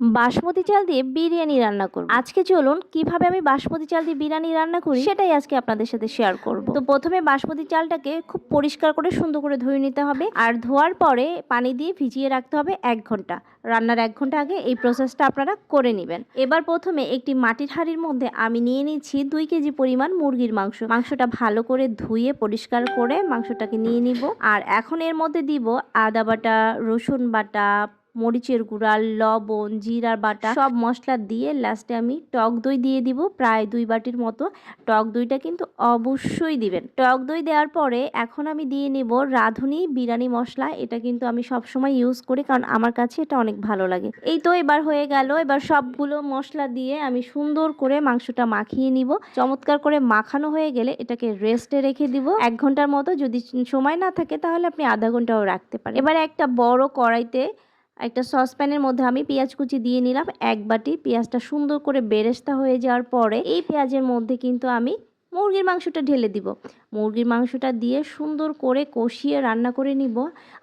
বাসমতি চাল দিয়ে বিরিয়ানি রান্না করব। আজকে চলুন কিভাবে আমি বাসমতি চাল দিয়ে বিরিয়ানি রান্না করি সেটাই আজকে আপনাদের সাথে শেয়ার করব। তো প্রথমে বাসমতি চালটাকে খুব পরিষ্কার করে সুন্দর করে ধুয়ে নিতে হবে, আর ধোয়ার পরে পানি দিয়ে ভিজিয়ে রাখতে হবে 1 ঘন্টা। রান্নার 1 ঘন্টা আগে এই প্রসেসটা আপনারা করে নেবেন। এবার প্রথমে একটি মাটির হাঁড়ির মধ্যে আমি নিয়ে নিচ্ছি 2 কেজি পরিমাণ মুরগির মাংস। মাংসটা ভালো করে ধুয়ে পরিষ্কার করে মাংসটাকে নিয়ে নিব। আর এখন এর মধ্যে দিব আদা বাটা, রসুন বাটা, মরিচের গুঁড়া, লবণ, জিরার বাটা সব মশলা দিয়ে লাস্টে আমি টক দই দিয়ে দিব প্রায় 2 বাটির মতো। টক দইটা কিন্তু অবশ্যই দিবেন। টক দই দেওয়ার পরে এখন আমি দিয়ে নেব রাঁধুনি বিরিয়ানি মশলা। এটা কিন্তু আমি সব সময় ইউজ করি কারণ আমার কাছে এটা অনেক ভালো লাগে। এই তো এবার হয়ে গেল। এবার সবগুলো মশলা দিয়ে আমি সুন্দর করে মাংসটা মাখিয়ে নিব। চমৎকার করে মাখানো হয়ে গেলে এটাকে রেস্টে রেখে দিব 1 ঘন্টার মতো। যদি সময় না থাকে তাহলে আপনি আধা ঘন্টাও রাখতে পারেন। এবার একটা বড় কড়াইতে একটা সসপ্যানের মধ্যে আমি পেঁয়াজ কুচি দিয়ে নিলাম 1 বাটি। পেঁয়াজটা সুন্দর করে বেরেস্তা হয়ে যাওয়ার পরে এই পেঁয়াজের মধ্যে কিন্তু আমি মুরগির মাংসটা ঢেলে দিব। মুরগির মাংসটা দিয়ে সুন্দর করে কষিয়ে রান্না করে নিব।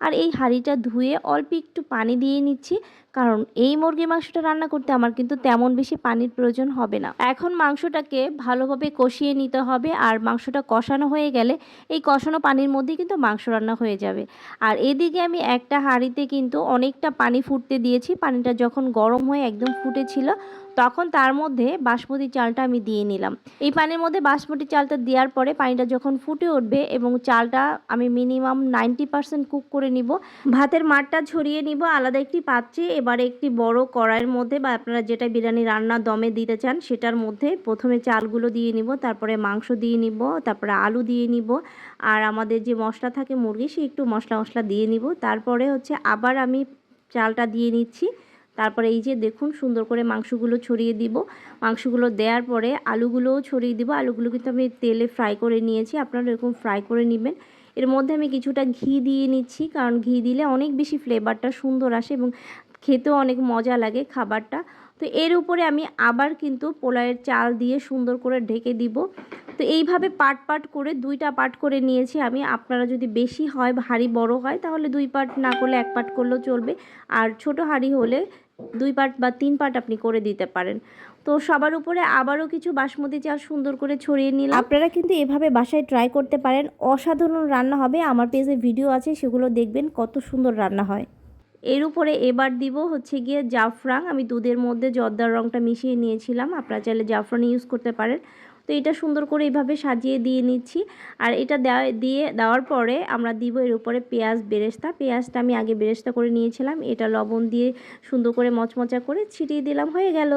আর এই হাঁড়িটা ধুয়ে অল্প একটু পানি দিয়ে নিচ্ছি, কারণ এই মুরগির মাংসটা রান্না করতে আমার কিন্তু তেমন বেশি পানির প্রয়োজন হবে না। এখন মাংসটাকে ভালোভাবে কষিয়ে নিতে হবে, আর মাংসটা কষানো হয়ে গেলে এই কষানো পানির মধ্যে কিন্তু মাংস রান্না হয়ে যাবে। আর এদিকে আমি একটা হাঁড়িতে কিন্তু অনেকটা পানি ফুটতে দিয়েছি। পানিটা যখন গরম হয়ে একদম ফুটেছিল তখন তার মধ্যে বাসমতি চালটা আমি দিয়ে নিলাম। এই পানির মধ্যে বাসমতি চালটা দেওয়ার পরে পানিটা যখন ফুটে উঠবে এবং চালটা আমি মিনিমাম 90% কুক করে নিব, ভাতের মাড়টা ছড়িয়ে নিব আলাদা একটি পাত্রে। এবারে একটি বড় কড়াইয়ের মধ্যে বা আপনারা যেটা বিরিয়ানি রান্না দমে দিতে চান সেটার মধ্যে প্রথমে চালগুলো দিয়ে নিব, তারপরে মাংস দিয়ে নিব, তারপরে আলু দিয়ে নিব, আর আমাদের যে মশলা থাকে মুরগি সেই একটু মশলা দিয়ে নিব। তারপরে হচ্ছে আবার আমি চালটা দিয়ে নিচ্ছি। তারপরে এই যে দেখুন সুন্দর করে মাংসগুলো ছড়িয়ে দিব। মাংসগুলো দেওয়ার পরে আলুগুলোও ছড়িয়ে দিব। আলুগুলো কিন্তু আমি তেলে ফ্রাই করে নিয়েছি, আপনারা এরকম ফ্রাই করে নেবেন। এর মধ্যে আমি কিছুটা ঘি দিয়ে নিচ্ছি, কারণ ঘি দিলে অনেক বেশি ফ্লেভারটা সুন্দর আসে এবং খেতেও অনেক মজা লাগে খাবারটা। তো এর উপরে আমি আবার কিন্তু পোলাওয়ের চাল দিয়ে সুন্দর করে ঢেকে দিব। তো এইভাবে পার্ট করে 2টা পার্ট করে নিয়েছি আমি। আপনারা যদি বেশি হয়, হাঁড়ি বড় হয় তাহলে 2 পার্ট না করলে 1 পার্ট করলেও চলবে, আর ছোট হাঁড়ি হলে 2 পার্ট বা 3 পার্ট আপনি করে দিতে পারেন। তো সবার উপরে আবারও কিছু বাসমতি চাল সুন্দর করে ছড়িয়ে নিলাম। আপনারা কিন্তু এভাবে বাসায় ট্রাই করতে পারেন, অসাধারণ রান্না হবে। আমার পেজে ভিডিও আছে, সেগুলো দেখবেন, কত সুন্দর রান্না হয়। এর উপরে এবার দিব হচ্ছে গিয়ে জাফরান। আমি দুধের মধ্যে জর্দার রঙটা মিশিয়ে নিয়েছিলাম, আপনারা চাইলে জাফরান ইউজ করতে পারেন। তো এটা সুন্দর করে এইভাবে সাজিয়ে দিয়ে নিচ্ছি। আর এটা দেওয়ার পরে আমরা দিব এর উপরে পেঁয়াজ বেরেস্তা। পেঁয়াজটা আমি আগে বেরেস্তা করে নিয়েছিলাম, এটা লবণ দিয়ে সুন্দর করে মচমচা করে ছিটিয়ে দিলাম, হয়ে গেল।